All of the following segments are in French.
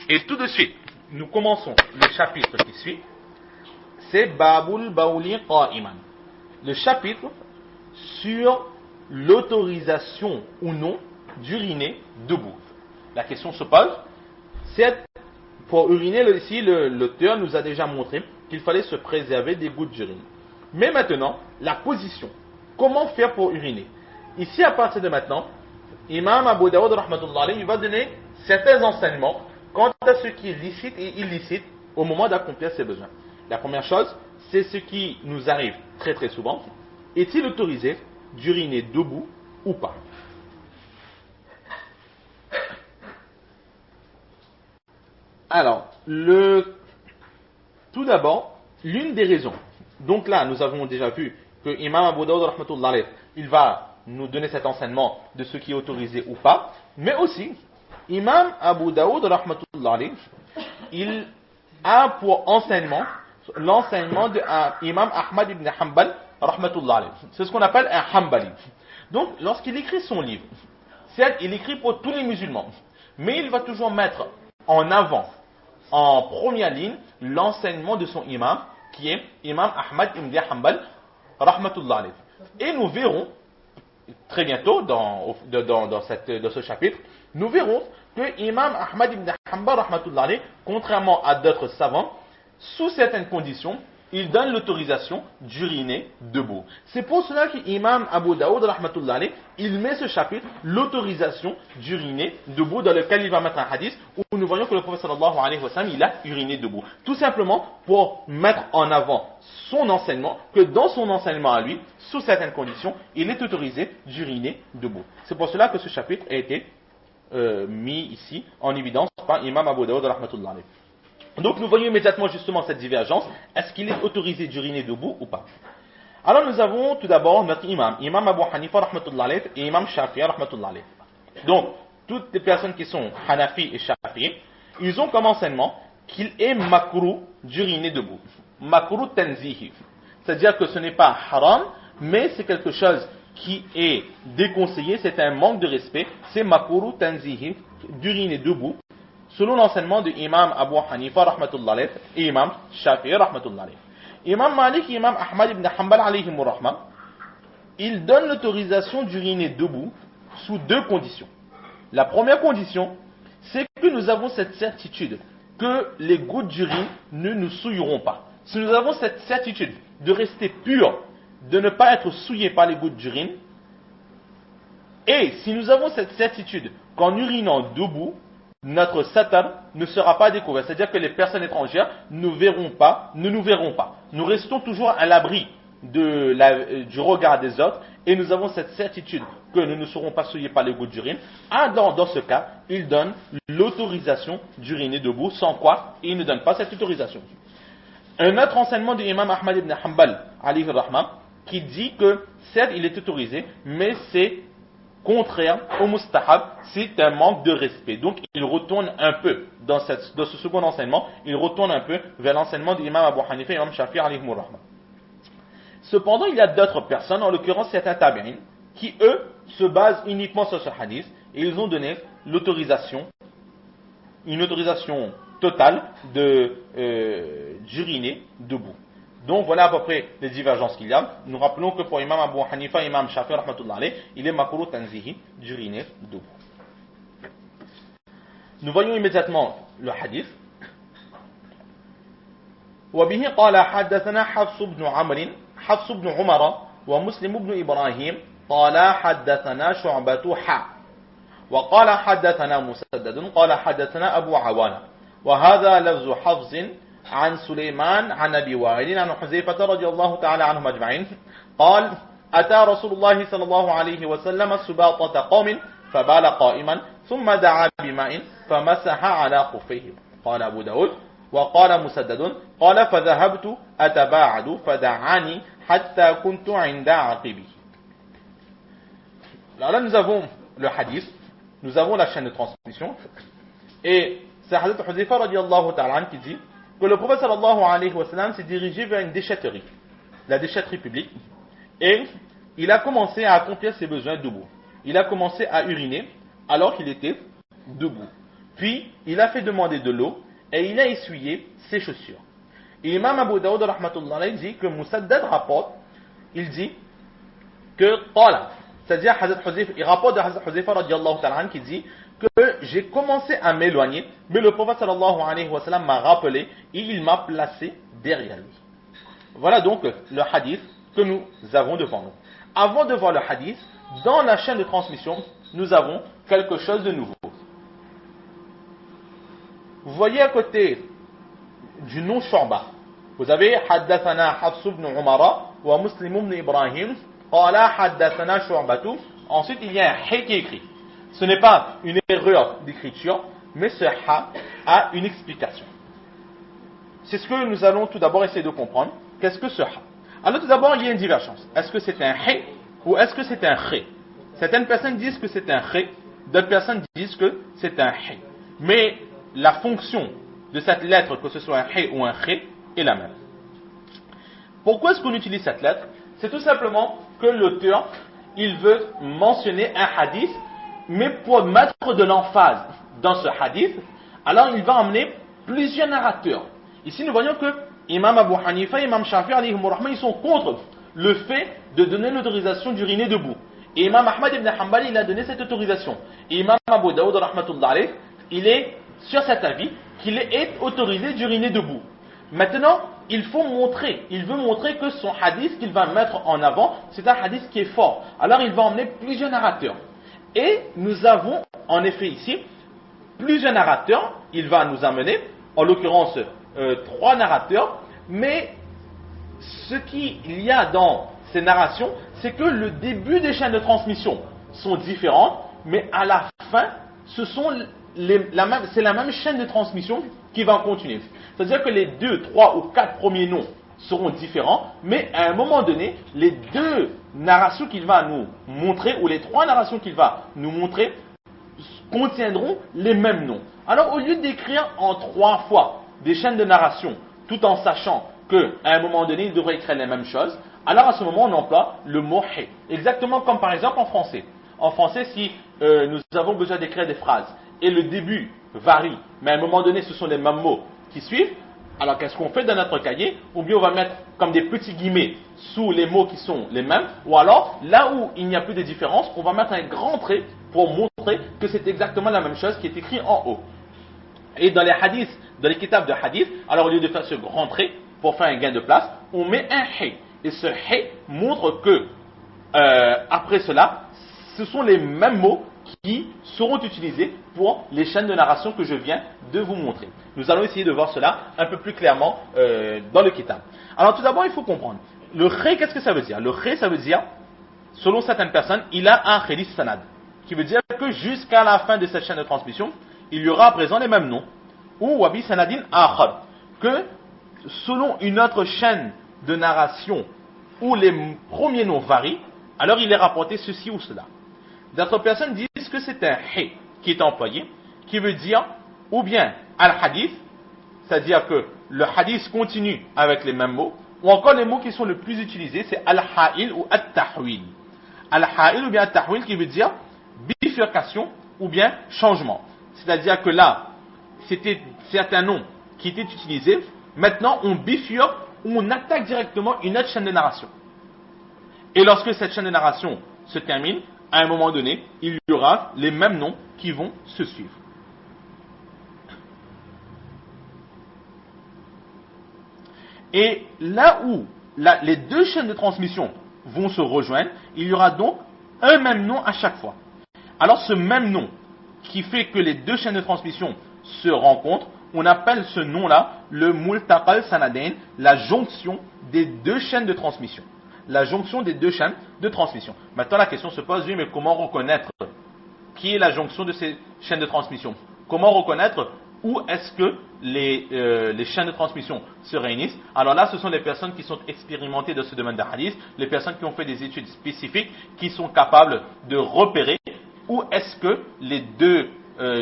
Et tout de suite, nous commençons le chapitre qui suit. C'est Babul Bauli Qa'iman. Le chapitre sur l'autorisation ou non d'uriner debout. La question se pose, c'est pour uriner, ici l'auteur nous a déjà montré qu'il fallait se préserver des gouttes d'urine. Mais maintenant, la position. Comment faire pour uriner? Ici, à partir de maintenant, Imam Abu Dawud rahmatullah alayhi, il va donner certains enseignements quant à ce qui est licite et illicite au moment d'accomplir ses besoins. La première chose, c'est ce qui nous arrive très très souvent. Est-il autorisé d'uriner debout ou pas? Alors, tout d'abord, l'une des raisons. Donc là, nous avons déjà vu que Imam Abu Dawud rahmatullah alayhi, il va nous donner cet enseignement de ce qui est autorisé ou pas. Mais aussi, Imam Abu Dawud rahmatullah alayhi, il a pour enseignement l'enseignement de Imam Ahmad ibn Hanbal rahmatullah alayhi. C'est ce qu'on appelle un Hanbali. Donc, lorsqu'il écrit son livre, certes, il écrit pour tous les musulmans, mais il va toujours mettre en avant, en première ligne, l'enseignement de son imam, qui est Imam Ahmad ibn Hanbal rahmatullah alayhi. Et nous verrons très bientôt dans ce chapitre, nous verrons que Imam Ahmad ibn Hanbal rahmatullah alayhi, contrairement à d'autres savants, sous certaines conditions, il donne l'autorisation d'uriner debout. C'est pour cela qu'Imam Abu Dawud rahmatullah alayhi, il met ce chapitre, l'autorisation d'uriner debout, dans lequel il va mettre un hadith où nous voyons que le prophète sallallahu alayhi wa sallam, il a uriné debout. Tout simplement pour mettre en avant son enseignement, que dans son enseignement à lui, sous certaines conditions, il est autorisé d'uriner debout. C'est pour cela que ce chapitre a été mis ici en évidence par Imam Abu Dawud rahmatullah alayhi. Donc nous voyons immédiatement justement cette divergence. Est-ce qu'il est autorisé d'uriner debout ou pas? Alors nous avons tout d'abord notre imam, Imam Abu Hanifa rahmatullah alayhi et Imam Shafi'i rahmatullah alayhi. Donc toutes les personnes qui sont Hanafi et Shafi'i, ils ont comme enseignement qu'il est makruh d'uriner debout. Makruh tanzihi. C'est-à-dire que ce n'est pas haram, mais c'est quelque chose qui est déconseillé, c'est un manque de respect, c'est makruh tanzihi, d'uriner debout, selon l'enseignement de Imam Abu Hanifa rahmatullah alayhi et Imam Shafi'i rahmatullah alayhi. Imam Malik et Imam Ahmad ibn Hanbal alayhim rahma, ils donnent l'autorisation d'uriner debout sous deux conditions. La première condition, c'est que nous avons cette certitude que les gouttes d'urine ne nous souilleront pas. Si nous avons cette certitude de rester pur, de ne pas être souillé par les gouttes d'urine, et si nous avons cette certitude qu'en urinant debout, notre satar ne sera pas découvert. C'est-à-dire que les personnes étrangères ne nous verront pas. Nous restons toujours à l'abri du regard des autres et nous avons cette certitude que nous ne serons pas souillés par les gouttes d'urine. Dans ce cas, il donne l'autorisation d'uriner debout, sans quoi il ne donne pas cette autorisation. Un autre enseignement de l'imam Ahmad ibn Hanbal alayhi rahma, qui dit que certes il est autorisé, mais c'est contraire au mustahab, c'est un manque de respect. Donc il retourne un peu dans ce second enseignement, il retourne un peu vers l'enseignement de l'imam Abu Hanifa et l'imam Shafi'i alayhim rahma. Cependant, il y a d'autres personnes, en l'occurrence certains tabi'in, qui eux se basent uniquement sur ce hadith et ils ont donné l'autorisation, une autorisation totale d'uriner debout. Donc voilà à peu près les divergences qu'il y a. Nous rappelons que pour Imam Abu Hanifa et Imam Shafi'i rahmatullah alayhi, il est makruh tanzihi d'uriner debout. Nous voyons immédiatement le hadith. وبه قال حدثنا حفص بن عمر ومسلم بن إبراهيم قال حدثنا شعبة وقال حدثنا مسدد قال حدثنا أبو عوانة وهذا لفظ حفص عن سليمان عن أبي وائل عن حذيفة رضي الله تعالى عنهم أجمعين قال أتى رسول الله صلى الله عليه وسلم سباطة قوم فبال قائما ثم دعا بماء فمسح على خفيه قال أبو داود وقال مسدد قال فذهبت أتباعد فدعاني حتى كنت عند عقبه. Alors là nous avons le hadith, nous avons la chaîne de transmission et c'est Hadith Huzaifa radiyallahu ta'ala anhu qui dit que le prophète sallallahu alayhi wa sallam s'est dirigé vers une déchetterie, la déchetterie publique, et il a commencé à accomplir ses besoins debout. Il a commencé à uriner alors qu'il était debout. puis il a fait demander de l'eau et il a essuyé ses chaussures. Et l'imam Abu Daoud rahmatullah alayhi dit que Musaddad rapporte, il dit que qala, c'est-à-dire il rapporte de Hazrat Huzaifa radiyallahu ta'ala anhu qui dit que j'ai commencé à m'éloigner, mais le prophète sallallahu alayhi wa sallam m'a rappelé et il m'a placé derrière lui. Voilà donc le hadith que nous avons devant nous. Avant de voir le hadith, dans la chaîne de transmission, nous avons quelque chose de nouveau. Vous voyez à côté du nom Shu'ba, vous avez Haddathana Hafs ibn Umara wa Muslim ibn Ibrahim, qala Haddathana Shu'batu. Ensuite, il y a un H qui est écrit. Ce n'est pas une erreur d'écriture, mais ce H a une explication. C'est ce que nous allons tout d'abord essayer de comprendre. Qu'est-ce que ce H? Alors tout d'abord, il y a une divergence. Est-ce que c'est un H ou est-ce que c'est un H? Certaines personnes disent que c'est un H, d'autres personnes disent que c'est un H. Mais la fonction de cette lettre, que ce soit un H ou un H, est la même. Pourquoi est-ce qu'on utilise cette lettre? C'est tout simplement que l'auteur, il veut mentionner un hadith, mais pour mettre de l'emphase dans ce hadith, alors il va emmener plusieurs narrateurs. Ici, nous voyons que Imam Abu Hanifa et Imam Shafi'i, ils sont contre le fait de donner l'autorisation d'uriner debout. Et Imam Ahmad ibn Hanbali, il a donné cette autorisation. Et Imam Abu Daoud, rahmatullah alayh, il est sur cet avis qu'il est autorisé d'uriner debout. Maintenant, il veut montrer que son hadith qu'il va mettre en avant, c'est un hadith qui est fort. Alors il va emmener plusieurs narrateurs. Et nous avons en effet ici plusieurs narrateurs, il va nous amener, en l'occurrence 3 narrateurs, mais ce qu'il y a dans ces narrations, c'est que le début des chaînes de transmission sont différentes, mais à la fin, c'est la même chaîne de transmission qui va continuer. C'est-à-dire que les 2, 3 ou 4 premiers noms seront différents, mais à un moment donné, les 2 narrations qu'il va nous montrer, ou les 3 narrations qu'il va nous montrer, contiendront les mêmes noms. Alors au lieu d'écrire en 3 fois des chaînes de narration, tout en sachant qu'à un moment donné, il devrait écrire les mêmes choses, alors à ce moment, on emploie le mot « he ». Exactement comme par exemple en français. En français, si nous avons besoin d'écrire des phrases, et le début varie, mais à un moment donné, ce sont les mêmes mots qui suivent, alors qu'est-ce qu'on fait dans notre cahier? Ou bien on va mettre comme des petits guillemets sous les mots qui sont les mêmes, ou alors, là où il n'y a plus de différence, on va mettre un grand trait pour montrer que c'est exactement la même chose qui est écrit en haut. Et dans les hadiths, dans les kitabs de hadith, alors au lieu de faire ce grand trait pour faire un gain de place, on met un hay. Et ce hay montre que, après cela, ce sont les mêmes mots qui seront utilisés pour les chaînes de narration que je viens de vous montrer. Nous allons essayer de voir cela un peu plus clairement dans le kitab. Alors tout d'abord, il faut comprendre. Le hay, qu'est-ce que ça veut dire? Le hay, ça veut dire, selon certaines personnes, il a un khélis sanad, qui veut dire que jusqu'à la fin de cette chaîne de transmission, il y aura à présent les mêmes noms, ou wabi sanadin akhar, que selon une autre chaîne de narration où les premiers noms varient, alors il est rapporté ceci ou cela. D'autres personnes disent que c'est un hay qui est employé, qui veut dire ou bien al-hadith, c'est-à-dire que le hadith continue avec les mêmes mots, ou encore les mots qui sont les plus utilisés, c'est al-ha'il ou at-tahwil. Al-ha'il ou bien at-tahwil qui veut dire bifurcation ou bien changement. C'est-à-dire que là, c'était certains noms qui étaient utilisés, maintenant on bifurque ou on attaque directement une autre chaîne de narration. Et lorsque cette chaîne de narration se termine, à un moment donné, il y aura les mêmes noms qui vont se suivre. Et là où les 2 chaînes de transmission vont se rejoindre, il y aura donc un même nom à chaque fois. Alors ce même nom qui fait que les 2 chaînes de transmission se rencontrent, on appelle ce nom-là le multaqal sanadain, la jonction des 2 chaînes de transmission. La jonction des 2 chaînes de transmission. Maintenant la question se pose, oui, mais comment reconnaître qui est la jonction de ces chaînes de transmission? Comment reconnaître où est-ce que les chaînes de transmission se réunissent? Alors là, ce sont les personnes qui sont expérimentées dans ce domaine de hadith, les personnes qui ont fait des études spécifiques, qui sont capables de repérer où est-ce que les 2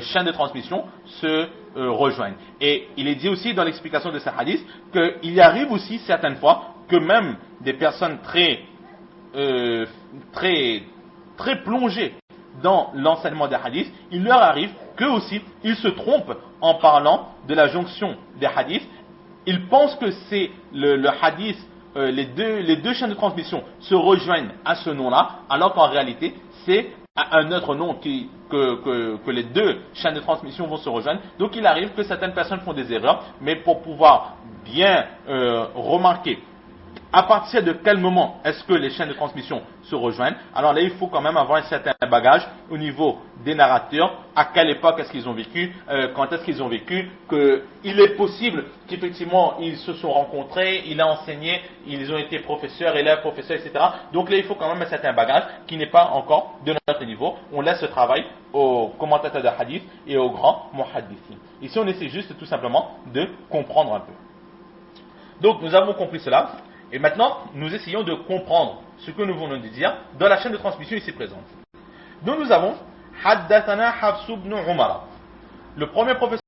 chaînes de transmission se rejoignent. Et il est dit aussi dans l'explication de ce hadith qu'il arrive aussi certaines fois que même des personnes très plongées dans l'enseignement des hadiths, il leur arrive qu'eux aussi, ils se trompent en parlant de la jonction des hadiths. Ils pensent que c'est le hadith, les deux chaînes de transmission se rejoignent à ce nom-là, alors qu'en réalité, c'est un autre nom que les deux chaînes de transmission vont se rejoindre. Donc il arrive que certaines personnes font des erreurs, mais pour pouvoir bien remarquer à partir de quel moment est-ce que les chaînes de transmission se rejoignent, alors là il faut quand même avoir un certain bagage au niveau des narrateurs, à quelle époque est-ce qu'ils ont vécu, quand est-ce qu'ils ont vécu, qu'il est possible qu'effectivement ils se sont rencontrés, il a enseigné, ils ont été professeurs, élèves, professeurs, etc. Donc là il faut quand même un certain bagage qui n'est pas encore de notre niveau. On laisse ce travail aux commentateurs de hadith et aux grands muhaddithin. Ici on essaie juste tout simplement de comprendre un peu. Donc nous avons compris cela. Et maintenant, nous essayons de comprendre ce que nous venons de dire dans la chaîne de transmission ici présente. Donc nous avons Haddathana Hafs ibn Umar. Le premier professeur